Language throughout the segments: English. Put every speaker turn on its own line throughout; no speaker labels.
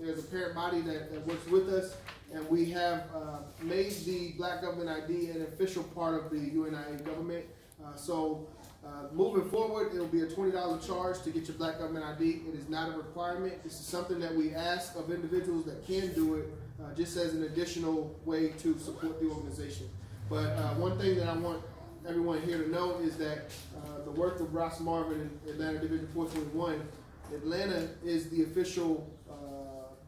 there's a parent body that works with us, and we have made the Black Government ID an official part of the UNIA government. Moving forward, it will be a $20 charge to get your Black Government ID. It is not a requirement. This is something that we ask of individuals that can do it, just as an additional way to support the organization. But one thing that I want everyone here to know is that the work of Ross Marvin in Atlanta Division 421, Atlanta is the official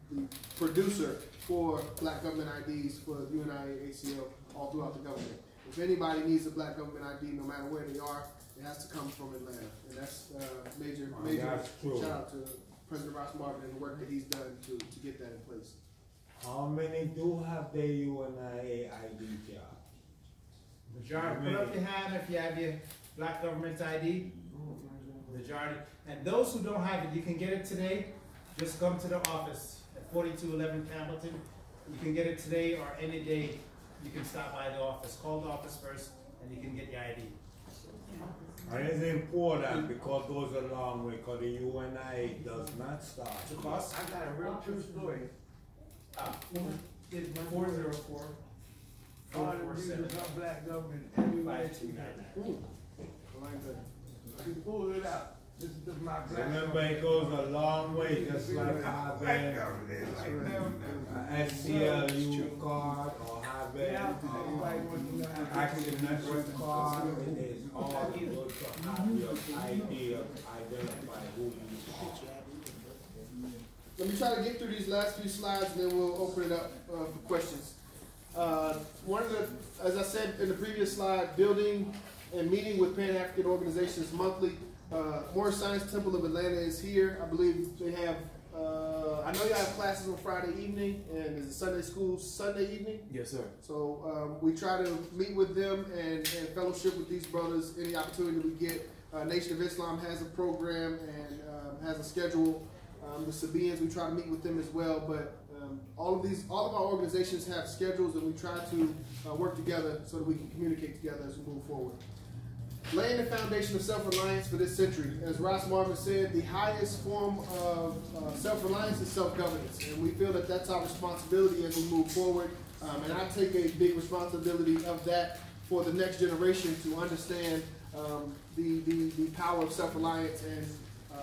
the producer for Black Government IDs for UNIA-ACL all throughout the government. If anybody needs a Black Government ID, no matter where they are, it has to come from Atlanta. And that's major shout out to President Ross Marvin and the work that he's done to get that in place.
How many do have their UNIA ID job?
Majority. Put up your hand if you have your Black Government ID. Majority. And those who don't have it, you can get it today. Just come to the office at 4211 Campbellton. You can get it today or any day. You can stop by the office. Call the office first, and you can get your ID.
And it's important because it goes a long way, because the UNIA does not start.
The cost?
I got a real true story.
404.
Black government everywhere.
5299.
You pull it out. This is my black
Remember, it goes a long way, just like having an SCLU card or having an active network card. It is all good to have your ID to identify who you are.
Let me try to get through these last few slides, and then we'll open it up for questions. One of the, as I said in the previous slide, building and meeting with Pan-African organizations monthly. Morris Science Temple of Atlanta is here. I believe they have, I know you have classes on Friday evening, and is it Sunday school Sunday evening?
Yes, sir.
So we try to meet with them and fellowship with these brothers any opportunity we get. Nation of Islam has a program and has a schedule. The Sabians, we try to meet with them as well, but all of our organizations have schedules, and we try to work together so that we can communicate together as we move forward. Laying the foundation of self-reliance for this century. As Ross Marvin said, the highest form of self-reliance is self-governance, and we feel that that's our responsibility as we move forward, and I take a big responsibility of that for the next generation to understand the power of self-reliance and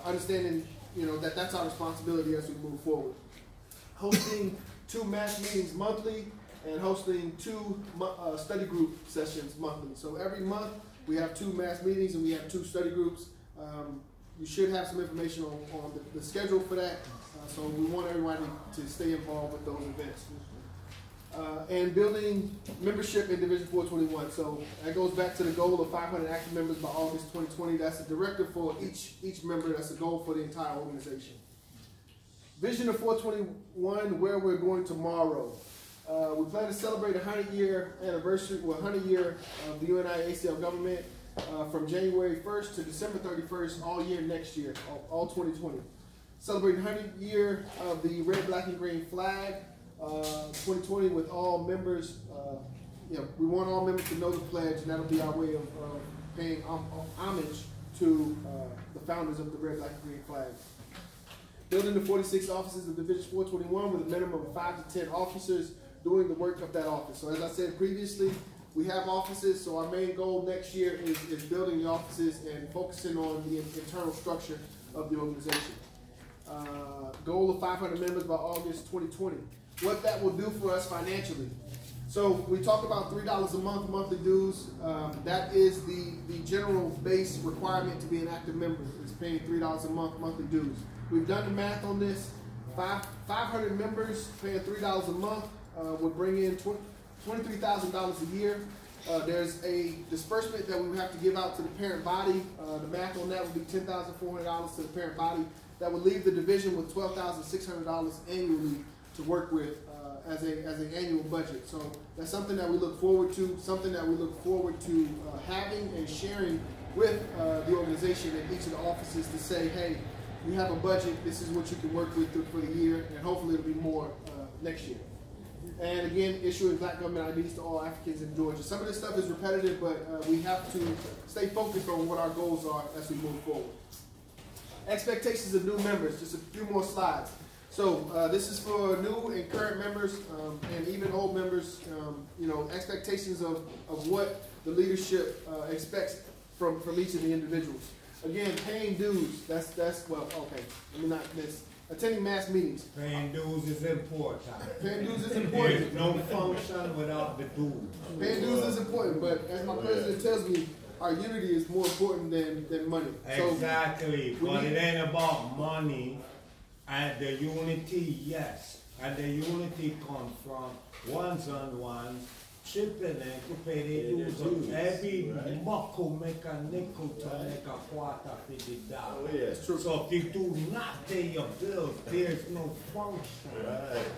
understanding that that's our responsibility as we move forward. Hosting 2 mass meetings monthly and hosting 2 study group sessions monthly. So every month we have 2 mass meetings and we have 2 study groups. You should have some information on the schedule for that. So we want everybody to stay involved with those events. And building membership in Division 421. So that goes back to the goal of 500 active members by August 2020. That's a directive for each member. That's a goal for the entire organization. Vision of 421, where we're going tomorrow. We plan to celebrate a 100-year anniversary, 100 year of the UNIA-ACL government from January 1st to December 31st all year next year, all 2020. Celebrating 100 year of the red, black, and green flag. 2020 with all members, we want all members to know the pledge, and that'll be our way of paying homage to the founders of the red, black, and green flag. Building the 46 offices of Division 421 with a minimum of 5 to 10 officers doing the work of that office. So as I said previously, we have offices, so our main goal next year is building the offices and focusing on the internal structure of the organization. Goal of 500 members by August 2020. What that will do for us financially. So we talk about $3 a month, monthly dues. That is the general base requirement to be an active member, is paying $3 a month, monthly dues. We've done the math on this. 500 members paying $3 a month would bring in $23,000 a year. There's a disbursement that we would have to give out to the parent body. The math on that would be $10,400 to the parent body. That would leave the division with $12,600 annually to work with as an annual budget. So that's something that we look forward to, something that we look forward to having and sharing with the organization and each of the offices to say, hey, you have a budget, this is what you can work with for the year, and hopefully it'll be more next year. And again, issuing Black Government IDs to all Africans in Georgia. Some of this stuff is repetitive, but we have to stay focused on what our goals are as we move forward. Expectations of new members, just a few more slides. So this is for new and current members and even old members. You know, expectations of what the leadership expects from each of the individuals. Again, paying dues. That's well, okay. Let me not miss. Attending mass meetings.
Paying dues is important.
Paying dues is important.
There's no function without the dues.
Paying dues is important, but as my president tells me, our unity is more important than money.
Exactly, so but it ain't about money. And the unity, yes. And the unity comes from ones on ones, chipping in to pay the dues. So every muckle make a nickel to make a quarter $50.
Oh, yeah.
That's true.
So if you do not pay your bills, there's no function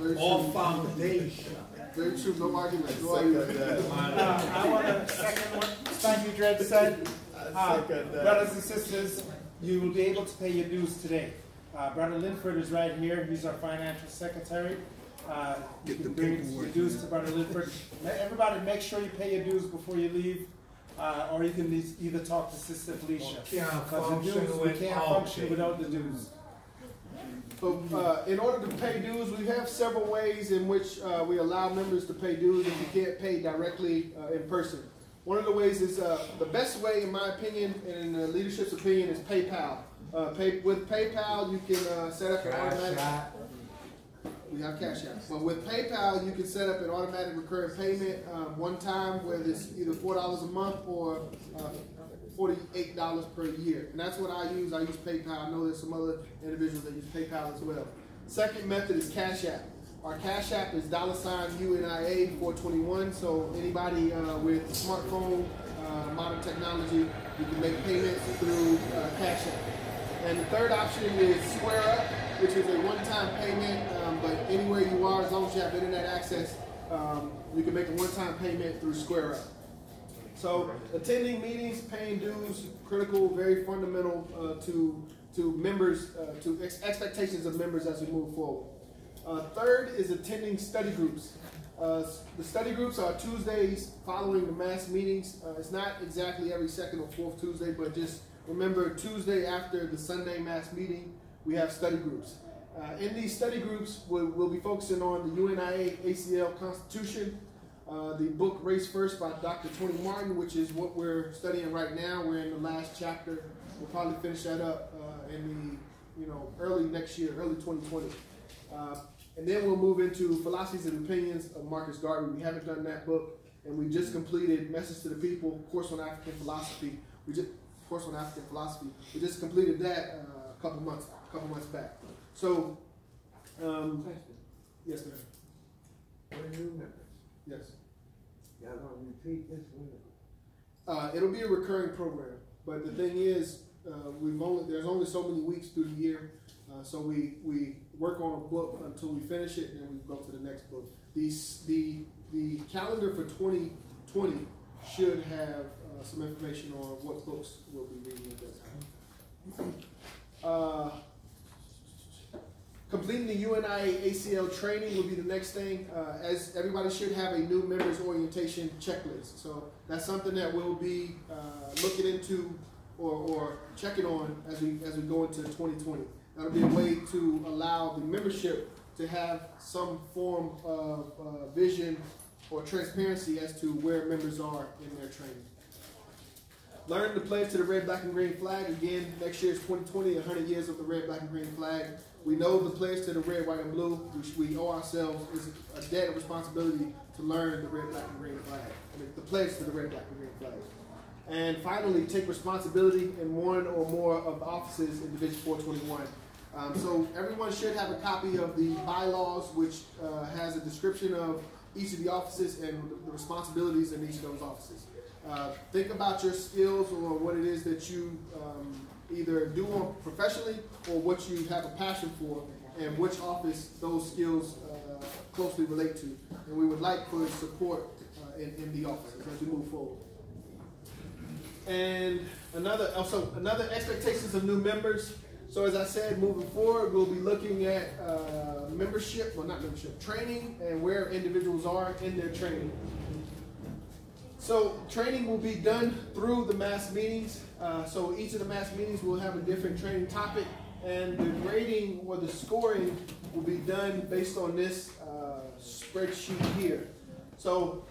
or
true.
foundation.
Very true. No argument. No
Second
argument.
that.
I want to second what Thank you, Dred said.
Second that.
Brothers and sisters, you will be able to pay your dues today. Brother Linford is right here. He's our financial secretary. You can bring your dues to Brother Linford. Everybody, make sure you pay your dues before you leave, or you can either talk to Sister Felicia. We can't function without the dues.
So, in order to pay dues, we have several ways in which we allow members to pay dues if you can't pay directly in person. One of the ways is, the best way, in my opinion, and in the leadership's opinion, is PayPal. With PayPal, you can set up an automatic. We have Cashapp. But with PayPal, you can set up an automatic recurring payment one time, whether it's either $4 a month or $48 per year. And that's what I use. I use PayPal. I know there's some other individuals that use PayPal as well. Second method is Cashapp. Our Cashapp is $UNIA-421. So anybody with a smartphone, modern technology, you can make payments through Cashapp. And the third option is Square Up, which is a one-time payment, but anywhere you are, as long as you have internet access, you can make a one-time payment through Square Up. So attending meetings, paying dues, critical, very fundamental to members, to expectations of members as we move forward. Third is attending study groups. The study groups are Tuesdays following the mass meetings. It's not exactly every second or fourth Tuesday, but just remember Tuesday after the Sunday mass meeting, we have study groups. In these study groups, we'll be focusing on the UNIA-ACL Constitution, the book Race First by Dr. Tony Martin, which is what we're studying right now. We're in the last chapter. We'll probably finish that up in the early next year, early 2020. And then we'll move into Philosophies and Opinions of Marcus Garvey. We haven't done that book, and we just completed Message to the People, Course on African Philosophy. We just completed that a couple months back. So, yes, ma'am.
We're new members.
Yes.
Y'all gonna repeat this one?
It'll be a recurring program, but the thing is, there's only so many weeks through the year, so we work on a book until we finish it, and then we go to the next book. The calendar for 2020 should have some information on what books we'll be reading at that time. Completing the UNIA-ACL training will be the next thing, as everybody should have a new members orientation checklist. So that's something that we'll be looking into or checking on as we go into 2020. That'll be a way to allow the membership to have some form of vision or transparency as to where members are in their training. Learn to pledge to the red, black, and green flag. Again, next year is 2020, 100 years of the red, black, and green flag. We know the pledge to the red, white, and blue, which we owe ourselves is a debt of responsibility to learn the red, black, and green flag. I mean, the pledge to the red, black, and green flag. And finally, take responsibility in one or more of the offices in Division 421. So everyone should have a copy of the bylaws, which has a description of each of the offices and the responsibilities in each of those offices. Think about your skills or what it is that you either do professionally or what you have a passion for and which office those skills closely relate to. And we would like for support in the offices as we move forward. And another expectations of new members. So as I said, moving forward, we'll be looking at training and where individuals are in their training. So training will be done through the mass meetings. So each of the mass meetings will have a different training topic, and the grading or the scoring will be done based on this spreadsheet here. So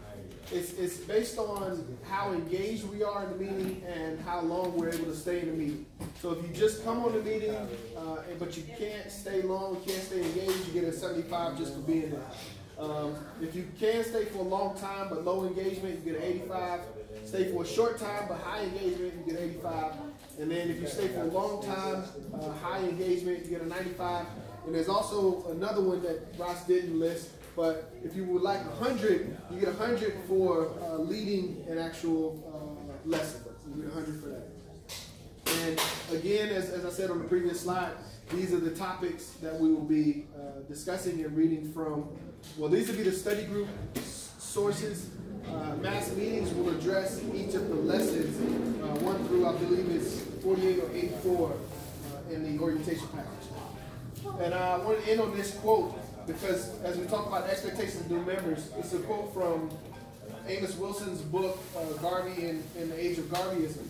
it's based on how engaged we are in the meeting and how long we're able to stay in the meeting. So if you just come on the meeting, but you can't stay long, you can't stay engaged, you get a 75 just for being there. If you can stay for a long time but low engagement, you get an 85. Stay for a short time but high engagement, you get an 85. And then if you stay for a long time, high engagement, you get a 95. And there's also another one that Ross didn't list, but if you would like 100, you get 100 for leading an actual lesson. You get 100 for that. And again, as I said on the previous slide, these are the topics that we will be discussing and reading from. Well, these will be the study group sources. Mass meetings will address each of the lessons, 1 through, I believe it's 48 or 84 in the orientation package. And I want to end on this quote, because as we talk about expectations of new members, it's a quote from Amos Wilson's book, Garvey in the Age of Garveyism.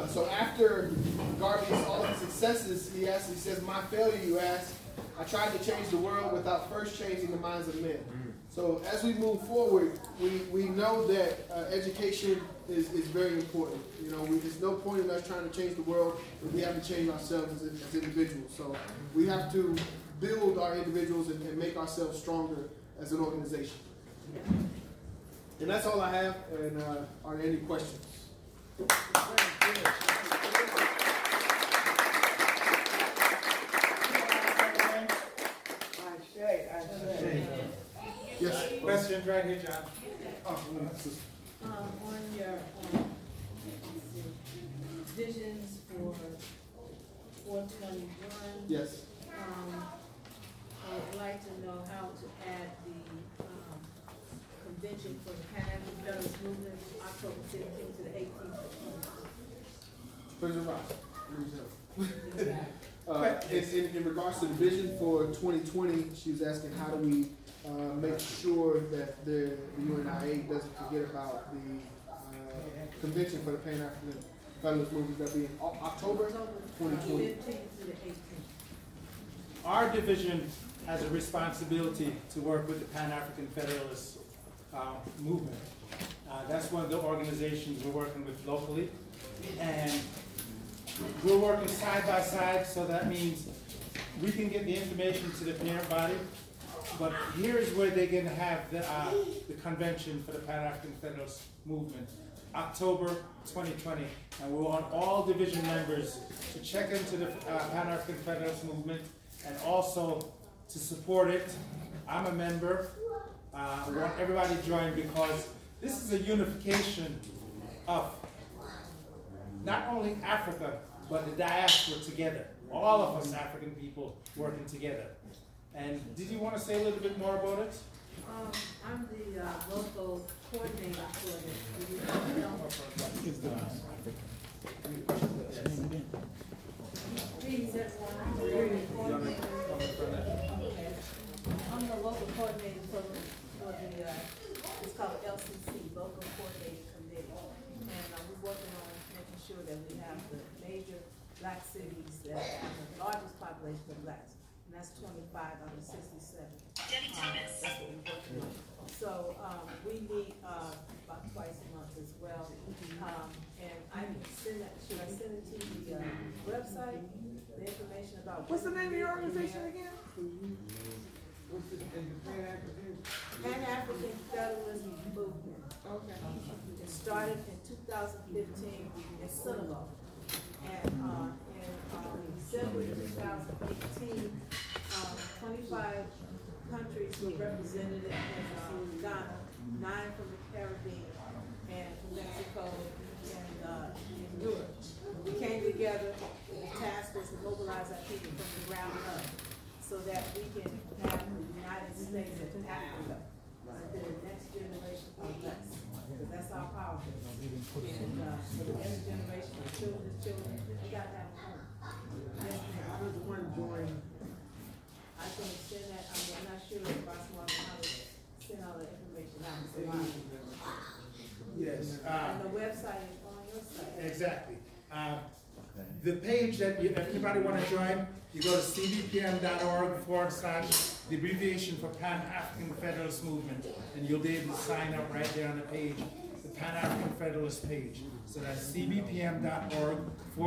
So after Garvey's all of his successes, he says, "My failure, you ask, I tried to change the world without first changing the minds of men." So as we move forward, we know that education is very important. You know, there's no point in us trying to change the world if we haven't changed ourselves as individuals. So we have to build our individuals and make ourselves stronger as an organization. And that's all I have. And are there any questions? Yes.
Questions right here, John.
On your visions for 421.
Yes.
I would like to know how to add the convention for the Pan-African Federalist Movement, October 16th to the 18th.
President Ross. In regards to the vision for 2020, she was asking how do we make sure that the UNIA doesn't forget about the convention for the Pan-African Federalist Movement that will be in October 2020.
15th to the 18th.
Our division has a responsibility to work with the Pan-African Federalist movement. That's one of the organizations we're working with locally. And we're working side by side, so that means we can get the information to the parent body, but here's where they're going to have the convention for the Pan-African Federalist movement, October 2020. And we want all division members to check into the Pan-African Federalist movement and also to support it. I'm a member. I want everybody to join because this is a unification of not only Africa, but the diaspora together. All of us African people working together. And did you want to say a little bit more about it?
I'm the local coordinator for the I'm the local coordinator for the it's called LCC, Local Coordinating Committee. And we're working on making sure that we have the major black cities that have the largest population of blacks. And that's 25 out of 67. That's what we're working on. So we meet about twice a month as well. And I can send that, should I send it to the website? The information about
What's the name of your organization again?
Pan-African Federalist Movement.
Okay.
It started in 2015 in Senegal. And in December 2018, 25 countries were represented in Ghana, 9 from the Caribbean, and from Mexico, and in Europe. We came together, the task was to mobilize our people from the ground up so that we can have the United States of Africa until the next generation of us. Because that's our power. And for the next generation of children's children, we got to have a home. Yes,
I was the one joined.
I can send that. I mean, I'm not sure if I want how to send all the information out. So
Yes.
and the website is on your site.
Exactly. the page that if anybody want to join, you go to cbpm.org / the abbreviation for Pan-African Federalist Movement, and you'll be able to sign up right there on the page, the Pan-African Federalist page. So that's cbpm.org /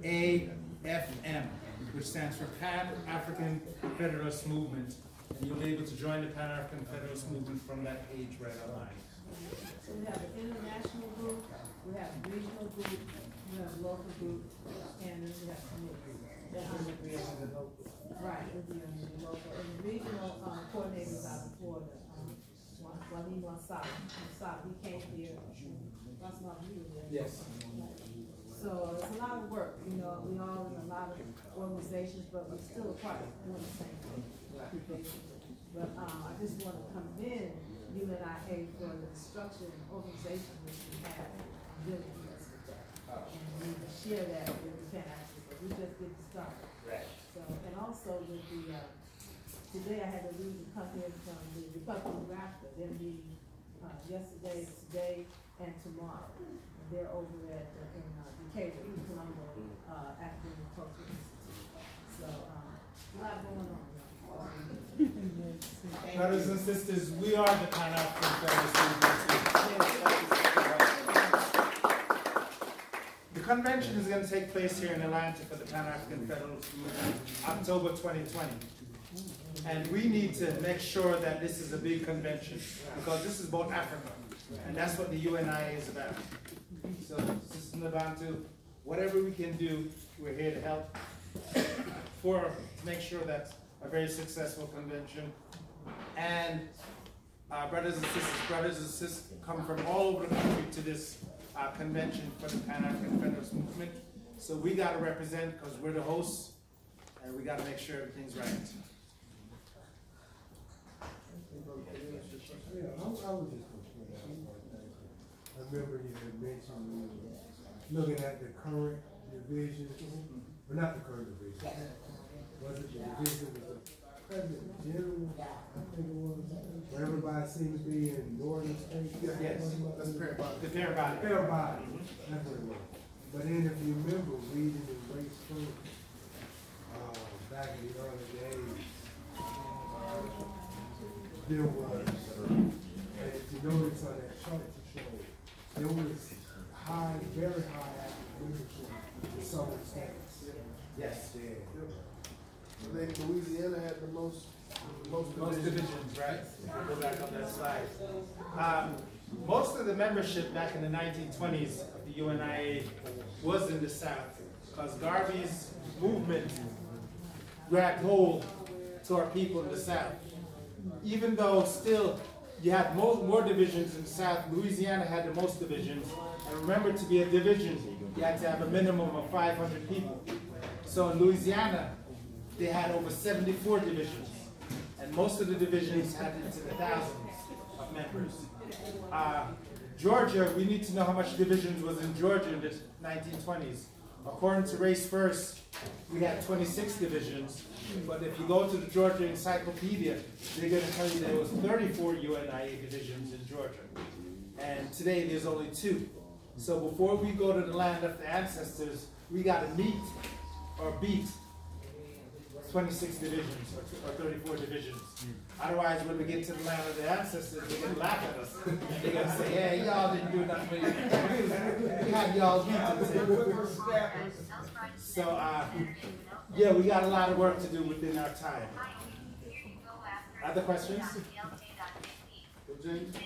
PAFM, which stands for Pan-African Federalist Movement. And you'll be able to join the Pan-African Federalist Movement from that page right online.
So we have an international group, we have a regional group, we have a local group, and then we have committees. Right, we'll be on the local, and the regional coordinators out of Florida, he came here, last month he was there.
Yes.
So it's a lot of work, you know, we all in a lot of organizations, but we're still a part of doing the same thing. But I just want to commend UNIA for the structure and organization which we have really blessed with that. And we need to share that with the Pan-African, but we just getting started.
Right.
So, and also with the, today I had to leave and come here from the Republican Rafter. They're meeting yesterday, today, and tomorrow. And they're over at in Decatur, Colombo, African Cultural Institute. So a lot going on.
Brothers and sisters, we are the Pan-African Federalist Movement. The convention is going to take place here in Atlanta for the Pan-African Federalist Movement, October 2020. And we need to make sure that this is a big convention, because this is about Africa, and that's what the UNIA is about. So, Sister Nabantu, whatever we can do, we're here to help to make sure that's a very successful convention. And brothers and sisters come from all over the country to this convention for the Pan-African Federalist Movement. So we got to represent, because we're the hosts, and we got to make sure everything's right.
Yeah, I was just concerned. I remember you had mentioned looking at the current division, but not the current division. Was it the division with the President General? I think it was. Where everybody seems to be in northern states.
Yes,
That's the parent body.
the fair body.
Fair body. That's what it was. But then if you remember reading in Race True, back in the early days, there was, and if you notice on that chart to show, there was very high academic in southern states.
Yes.
Yeah.
I think Louisiana had the most
divisions, right? Go back on that slide. Most of the membership back in the 1920s of the UNIA was in the South, because Garvey's movement grabbed hold to our people in the South. Even though still you had more divisions in the South, Louisiana had the most divisions. And remember, to be a division, you had to have a minimum of 500 people. So in Louisiana, they had over 74 divisions. And most of the divisions had into the thousands of members. Georgia, we need to know how much divisions was in Georgia in the 1920s. According to Race First, we had 26 divisions. But if you go to the Georgia Encyclopedia, they're going to tell you there was 34 UNIA divisions in Georgia. And today there's only 2. So before we go to the land of the ancestors, we got to meet or beat 26 divisions or 34 divisions. Otherwise, when we get to the land of the ancestors, they're going to laugh at us. They're going to say, hey, y'all didn't do nothing. We had y'all beat. So, yeah, we got a lot of work to do within our time. Other questions?
James,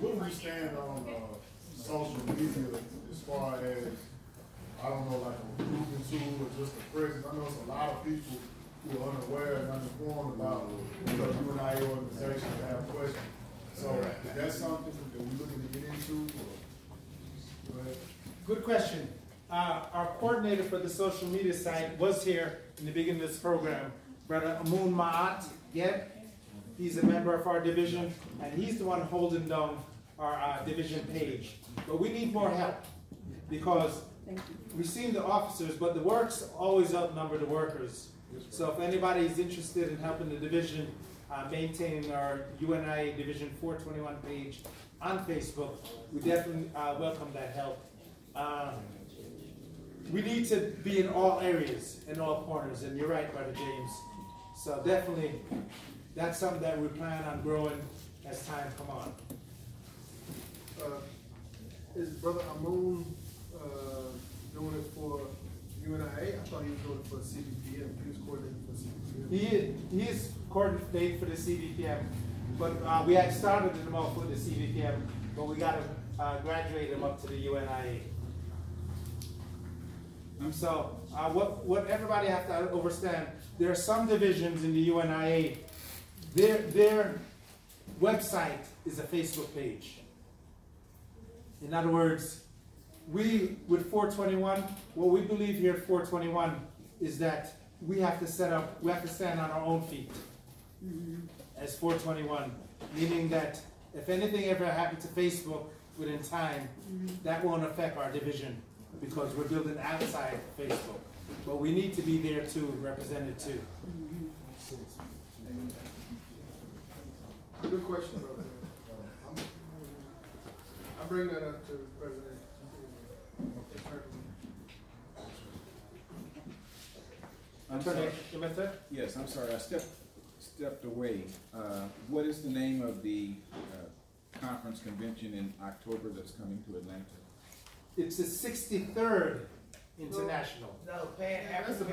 what do you stand on social media as far as, I don't know, like a recruitment tool or just a presence? I know it's a lot of people who are unaware and uninformed about the UNIA organization that have questions. So is that something that we're looking to get into? Go ahead.
Good question. Our coordinator for the social media site was here in the beginning of this program, Brother Amun Ma'at. Yeah, he's a member of our division, and he's the one holding down our division page. But we need more help, because we've seen the officers, but the works always outnumber the workers. So if anybody is interested in helping the division maintaining our UNIA Division 421 page on Facebook, we definitely welcome that help. we need to be in all areas, in all corners, and you're right, Brother James. So definitely, that's something that we plan on growing as time come on.
Is Brother Amun doing it for UNIA? I thought he was doing it for CBPM. He was coordinating for CBPM.
He is coordinating for the CBPM, but we had started him off with the CBPM, but we got to graduate him up to the UNIA. So what everybody has to understand, there are some divisions in the UNIA, their website is a Facebook page. In other words, we, with 421, what we believe here at 421 is that we have to stand on our own feet as 421, meaning that if anything ever happened to Facebook within time, that won't affect our division because we're building outside Facebook. But we need to be there too, represented too.
Good question, brother. I bring that up to the President.
I'm sorry. Yes, I'm sorry. I stepped away. What is the name of the conference convention in October that's coming to Atlanta?
It's the 63rd International.
No, Pan-African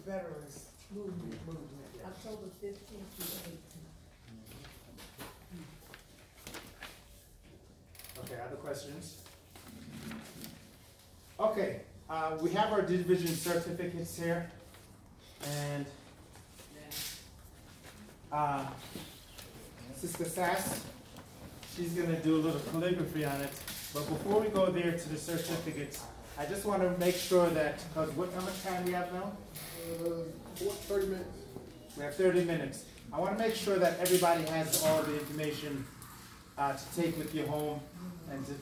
Federalist movement.
October 15th through 18th.
Okay, other questions? Okay, we have our division certificates here, and Sister Sass, she's going to do a little calligraphy on it. But before we go there to the certificates, I just want to make sure that, because how much time do we have now?
30 minutes.
We have 30 minutes. I want to make sure that everybody has all the information to take with you home, and to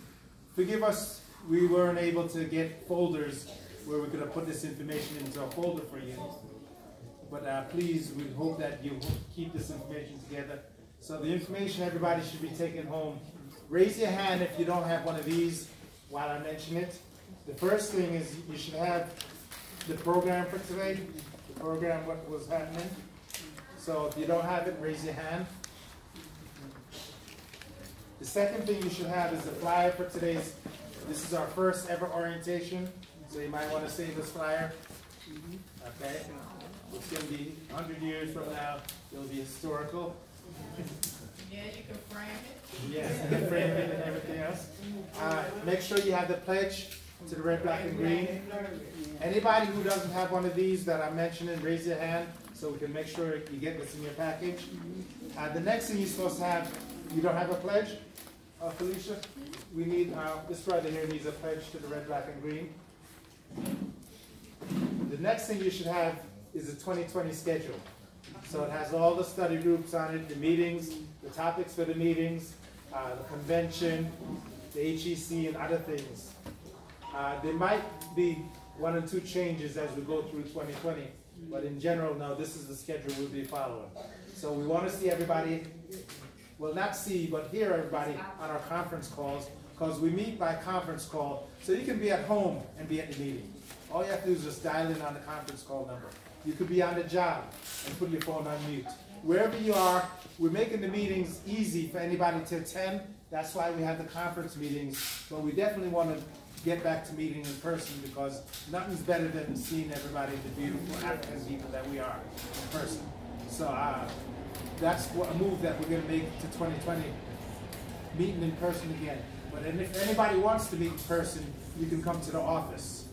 forgive us, we weren't able to get folders where we could have put this information into a folder for you. But please, we hope that you keep this information together. So the information everybody should be taking home. Raise your hand if you don't have one of these while I mention it. The first thing is you should have the program for today, the program what was happening. So if you don't have it, raise your hand. The second thing you should have is the flyer for today's. This is our first ever orientation, so you might want to save this flyer. Okay? It's going to be 100 years from now. It'll be historical.
Yeah, you can frame it.
Yes, and frame it and everything else. Make sure you have the pledge to the red, black, and green. Anybody who doesn't have one of these that I'm mentioning, raise your hand so we can make sure you get this in your package. The next thing you're supposed to have, you don't have a pledge, Felicia? We need, this brother here needs a pledge to the red, black, and green. The next thing you should have is a 2020 schedule. So it has all the study groups on it, the meetings, the topics for the meetings, the convention, the HEC, and other things. There might be 1 or 2 changes as we go through 2020, but in general, no, this is the schedule we'll be following. So we want to see everybody, well, not see, but hear everybody on our conference calls, because we meet by conference call, so you can be at home and be at the meeting. All you have to do is just dial in on the conference call number. You could be on the job and put your phone on mute. Wherever you are, we're making the meetings easy for anybody to attend. That's why we have the conference meetings, but we definitely want to get back to meeting in person, because nothing's better than seeing everybody, the beautiful African people that we are in person. So that's a move that we're going to make to 2020, meeting in person again. But if anybody wants to meet in person, you can come to the office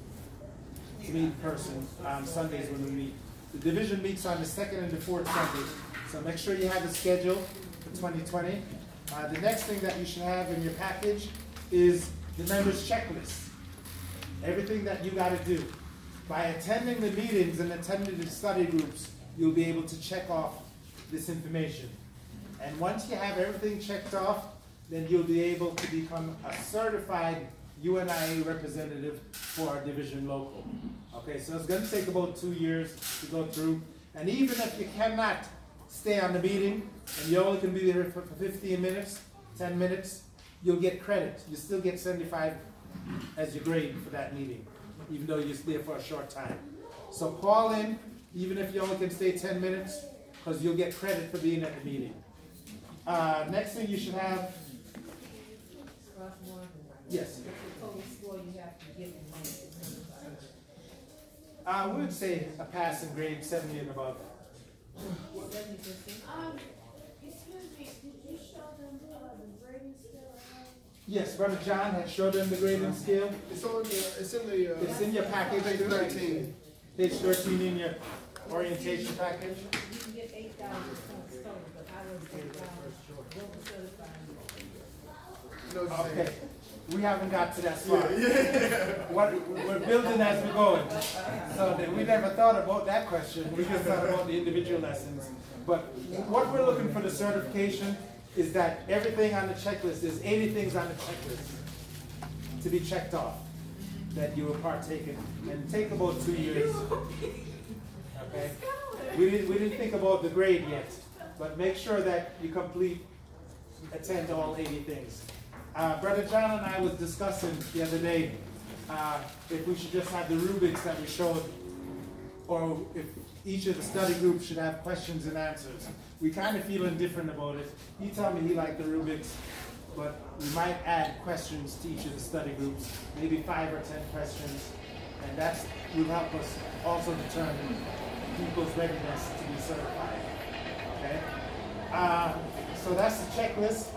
to meet in person on Sundays when we meet. The division meets on the 2nd and the 4th Sundays, so make sure you have a schedule for 2020. The next thing that you should have in your package is the members' checklist. Everything that you got to do. By attending the meetings and attending the study groups, you'll be able to check off this information. And once you have everything checked off, then you'll be able to become a certified UNIA representative for our division local. Okay, so it's going to take about 2 years to go through. And even if you cannot stay on the meeting, and you only can be there for 15 minutes, 10 minutes, you'll get credit. You still get 75 as your grade for that meeting, even though you're there for a short time. So call in, even if you only can stay 10 minutes, because you'll get credit for being at the meeting. Next thing you should have, yes. I would say a passing grade 70 and above.
Excuse me, did you show them the grading scale?
Yes, Brother John had showed them the grading scale.
It's
It's in your package.
Page 13.
Page 13 in your orientation package.
You can get 8,000 points total, but I was certified.
Okay, we haven't got to that spot. We're building as we're going. So we never thought about that question. We just thought about the individual lessons. But what we're looking for the certification is that everything on the checklist, there's 80 things on the checklist to be checked off that you will partake in, and take about 2 years. Okay? We didn't think about the grade yet, but make sure that you attend to all 80 things. Brother John and I was discussing the other day if we should just have the rubrics that we showed, or if each of the study groups should have questions and answers. We kind of feeling different about it. He told me he liked the rubrics, but we might add questions to each of the study groups, maybe 5 or 10 questions, and that will help us also determine people's readiness to be certified. Okay? So that's the checklist.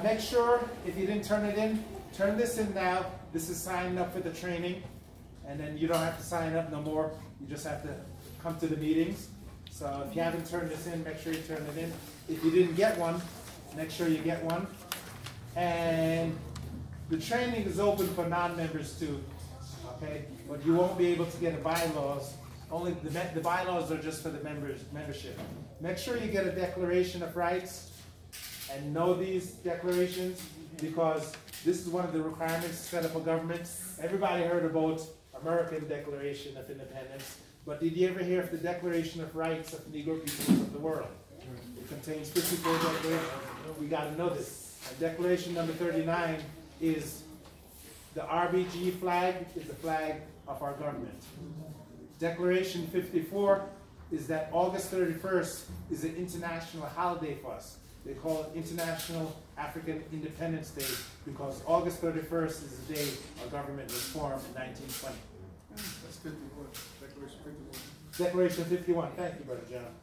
Make sure, if you didn't turn it in, turn this in now. This is signing up for the training, and then you don't have to sign up no more. You just have to come to the meetings. So if you haven't turned this in, make sure you turn it in. If you didn't get one, make sure you get one. And the training is open for non-members too, okay? But you won't be able to get a bylaws. Only the bylaws are just for the membership. Make sure you get a Declaration of Rights and know these declarations, because this is one of the requirements to set up a government. Everybody heard about American Declaration of Independence, but did you ever hear of the Declaration of Rights of Negro Peoples of the World? It contains 54 declarations. We got to know this. And Declaration number 39 is the RBG flag, is the flag of our government. Declaration 54 is that August 31st is an international holiday for us. They call it International African Independence Day because August 31st is the day our government was formed in 1920.
That's 51. Declaration 51.
Declaration 51. Thank you, Brother John.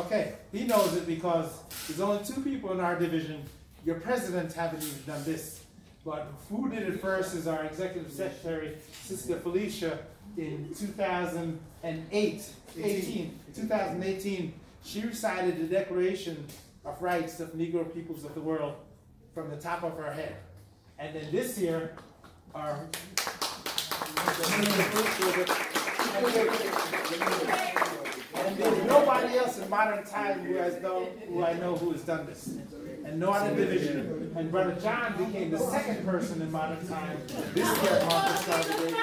Okay, he knows it because there's only 2 people in our division. Your presidents haven't even done this. But who did it first is our executive secretary, Sister Felicia, in 2018. She recited the Declaration of Rights of Negro Peoples of the World from the top of her head. And then this year, our and there's nobody else in modern time who I know who has done this. And no other division. And Brother John became the 2nd person in modern time this year at Marcus Saturday.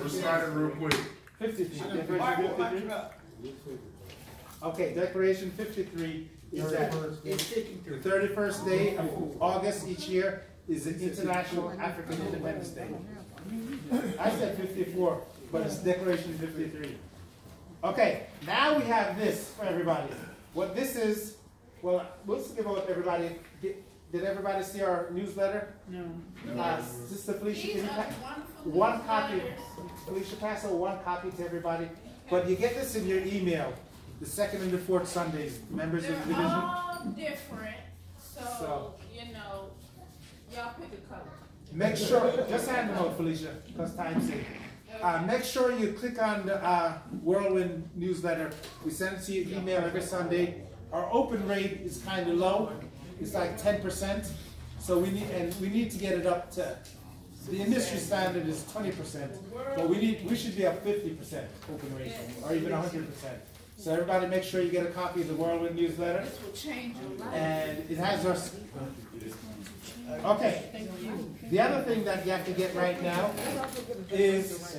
We're starting real quick.
53. Okay, Declaration 53 is that the 31st day of August each year is the International African Independence Day. I said 54, but it's Declaration 53. Okay, now we have this for everybody. What this is, well, let's give out everybody. Did everybody see our newsletter?
No.
Sister Felicia, can you pass one copy? Felicia, pass out 1 copy to everybody. But you get this in your email, the 2nd and the 4th Sundays, members of the division.
They're all different, so, you know, y'all pick a color.
Make sure, just hand them out, Felicia, because time's sake. Make sure you click on the Whirlwind newsletter. We send it to your email every Sunday. Our open rate is kind of low. It's like 10%. So we need to get it up to, the industry standard is 20%. But we should be up 50% open rate, or even 100%. So everybody make sure you get a copy of the Whirlwind newsletter.
This will change your life.
And it has our, Okay. The other thing that you have to get right now is,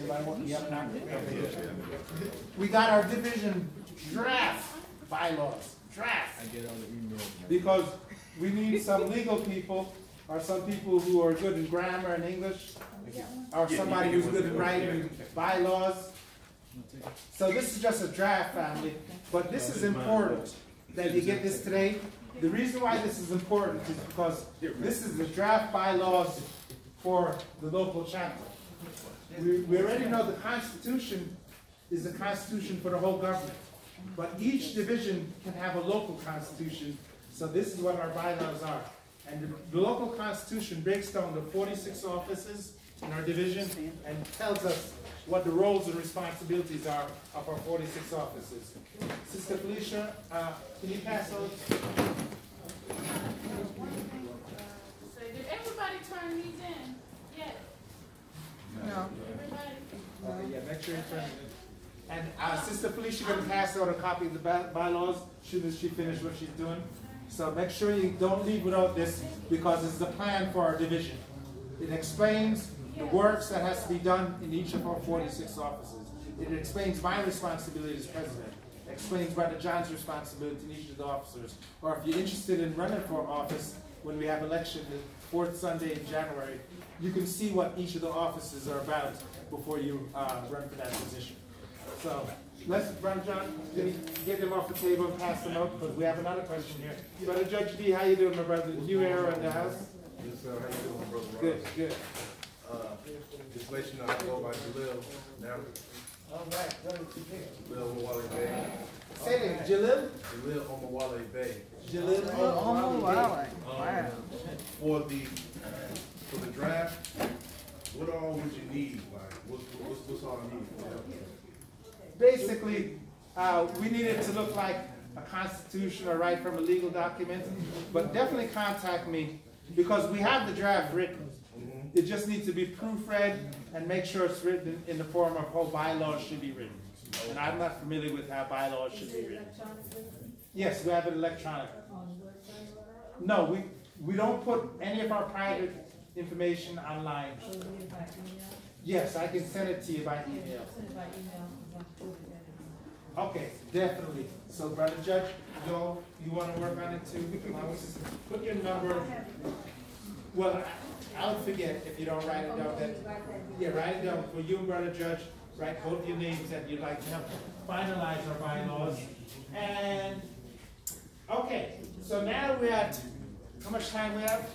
we got our division draft bylaws. Draft. Because we need some legal people, or some people who are good in grammar and English, or somebody who's good in writing bylaws. So this is just a draft, family, but this is important that you get this today. The reason why this is important is because this is the draft bylaws for the local chapter. We already know the Constitution is the Constitution for the whole government, but each division can have a local constitution, so this is what our bylaws are. And the local constitution breaks down the 46 offices in our division and tells us what the roles and responsibilities are of our 46 offices. Sister Felicia, can you pass those?
So did everybody turn these in? Yes.
No.
Everybody?
Yeah, make sure you turn it in. And Sister Felicia going to pass out a copy of the bylaws as soon as she finishes what she's doing. So make sure you don't leave without this, because it's the plan for our division. It explains the works that has to be done in each of our 46 offices. It explains my responsibility as president. It explains Brother John's responsibility in each of the officers. Or if you're interested in running for office, when we have election the fourth Sunday in January, you can see what each of the offices are about before you run for that position. So let's, Brother John, get them off the table and pass them out, because we have another question here. Brother Judge D, how you doing, my brother? New era in the house?
Yes, sir. How you doing, brother?
Good, good.
Just let you know I go by Jalil now.
All right,
Jalil Omawale Bay.
Say it, Jalil?
Jalil Omawale Bay.
Jalil Omawale. Wow.
For the draft, what all would you need? Like, what's all you need?
Basically, we need it to look like a constitution or right from a legal document, but definitely contact me, because we have the draft written. It just needs to be proofread and make sure it's written in the form of how bylaws should be written. And I'm not familiar with how bylaws should be written. Yes, we have it electronic. No, we don't put any of our private information online. Yes, I can send it to you by email. Okay, definitely. So, Brother Judge, Joe, you want to work on it too? Put your number. Well, I'll forget if you don't write it down. Yeah, write it down for you and Brother Judge. Write both your names that you'd like to help finalize our bylaws. And okay, so now we're at, how much time we have?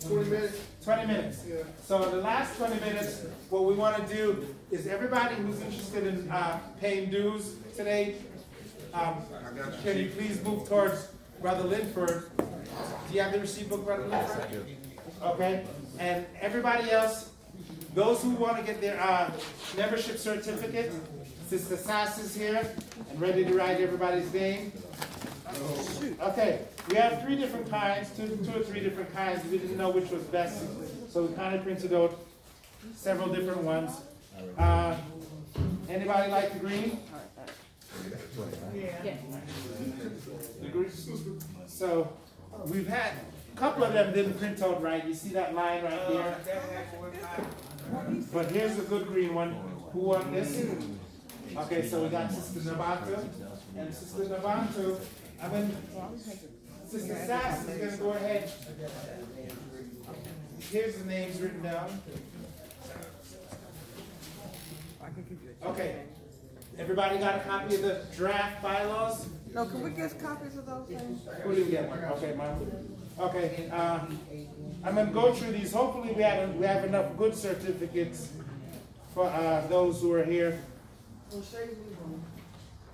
20 minutes.
20 minutes.
Yeah.
So in the last 20 minutes, what we want to do is everybody who's interested in paying dues today, can you please move towards Brother Linford? Do you have the receipt book, Brother Linford? Okay. And everybody else, those who want to get their membership certificate, Sister Sass is here and ready to write everybody's name. Okay, we have three different kinds, two or three different kinds. We didn't know which was best, so we kind of printed out several different ones. Anybody like the green?
Yeah.
The green. So we've had a couple of them didn't print out right. You see that line right here? But here's a good green one. Who won this? Okay, so we got Sister Navato and Sister Navato. Sister Sass is going to go ahead. Here's the names written down. Okay. Everybody got a copy of the draft bylaws?
No, can we get copies of those things?
Who didn't get one? Okay, Mom. Okay, I'm going to go through these. Hopefully we have enough good certificates for those who are here.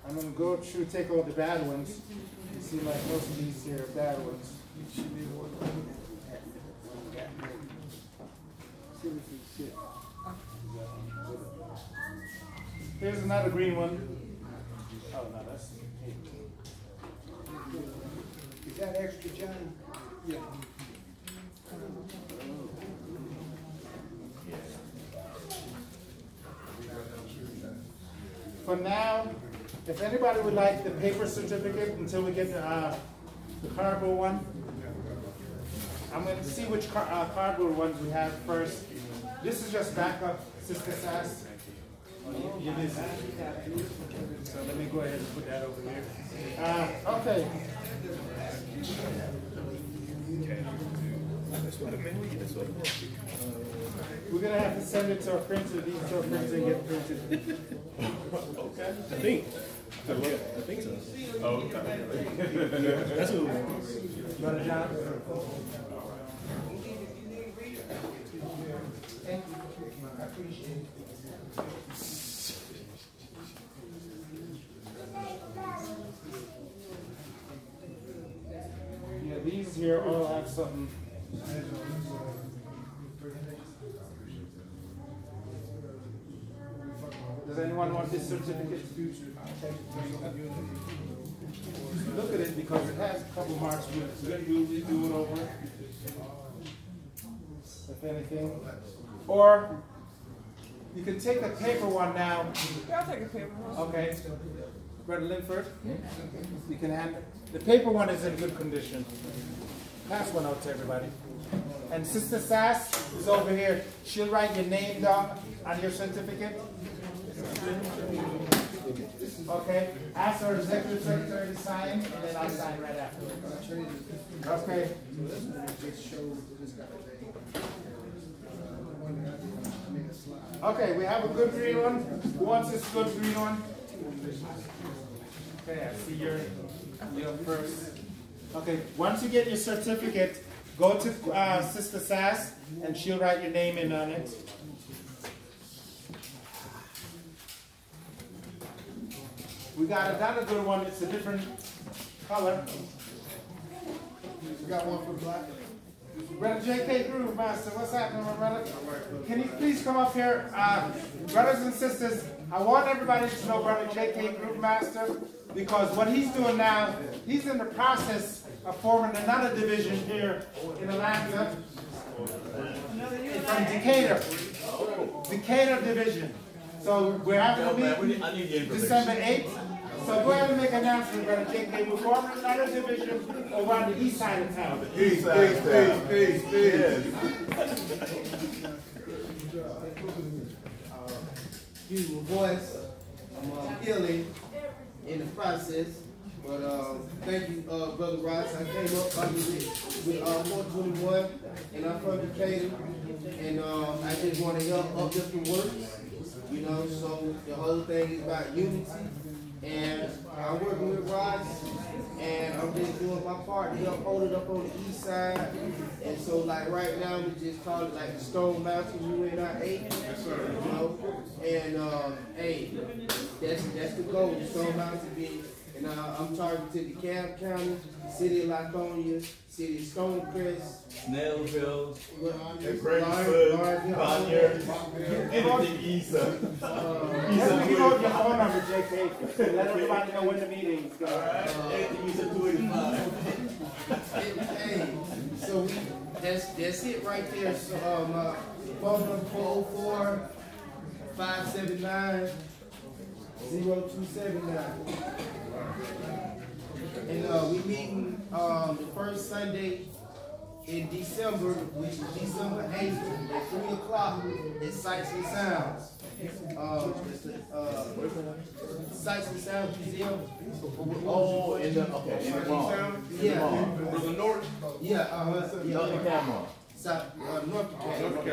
I'm going to go through, take all the bad ones. You see, like most of these here are bad ones. Here's another green one. Oh, no, that's...
Is that extra, John?
Yeah. For now, if anybody would like the paper certificate until we get the cardboard one, I'm going to see which cardboard ones we have first. This is just backup, Sister Sass. It is. So let me go ahead and put that over here. Okay. We're going to have to send it to our printer. These to our printer and get printed.
Okay. I think so. Oh, okay. That's what we want.
Brother John?
Thank you. I appreciate it.
Yeah, these here all have something. Does anyone want this certificate? Look at it because it has a couple marks with it. So let you do it over. If anything. Or you can take the paper one now.
Yeah, I'll take a paper one.
Okay. Brother Linford, you can hand the paper one is in good condition. Pass one out to everybody. And Sister Sass is over here. She'll write your name down on your certificate. Okay. Ask our executive secretary to sign, and then I'll sign right after. Okay. Okay, we have a good green one. Who wants this good green one? Okay, I see you're first. Okay, once you get your certificate, go to Sister Sass, and she'll write your name in on it. We got another good one. It's a different color.
We got one for black.
Brother J.K. Groove Master, what's happening, my brother? Can you please come up here? Brothers and sisters, I want everybody to know Brother J.K. Groove Master, because what he's doing now, he's in the process of forming another division here in Atlanta. From Decatur. Decatur Division. So we're having a meeting December 8th. So go ahead and make an announcement, Brother J.K. We're forming another division over on the east side of town.
East side of town.
Excuse my voice. I'm healing in the process. But thank you, Brother Rice. I came up with 421, and I'm from Decatur. And I just want to help uplifting work. You know, so the whole thing is about unity. And I'm working with Rice, and I'm just doing my part to help hold it up on the east side. And so, like right now, we just call it like the Stone Mountain UNIA-ACL. Yes, sir. You know, and hey, that's the goal. The Stone Mountain being, and I'm targeting DeKalb County, City of Laconia, City of Stonecrest,
Snellville,
anything
east.
Give out your phone number, JK. Let everybody know when the meeting is going.
Anything east of 285.
Hey, so that's it right there. So my phone number 404-579-0279. And we meeting the first Sunday in December, which is December 8th at 3 o'clock at Sights and Sounds. Sights and Sounds Museum.
Oh, in the mall.
Yeah.
Brother North?
Yeah,
North DeKalb Mall.
North DeKalb.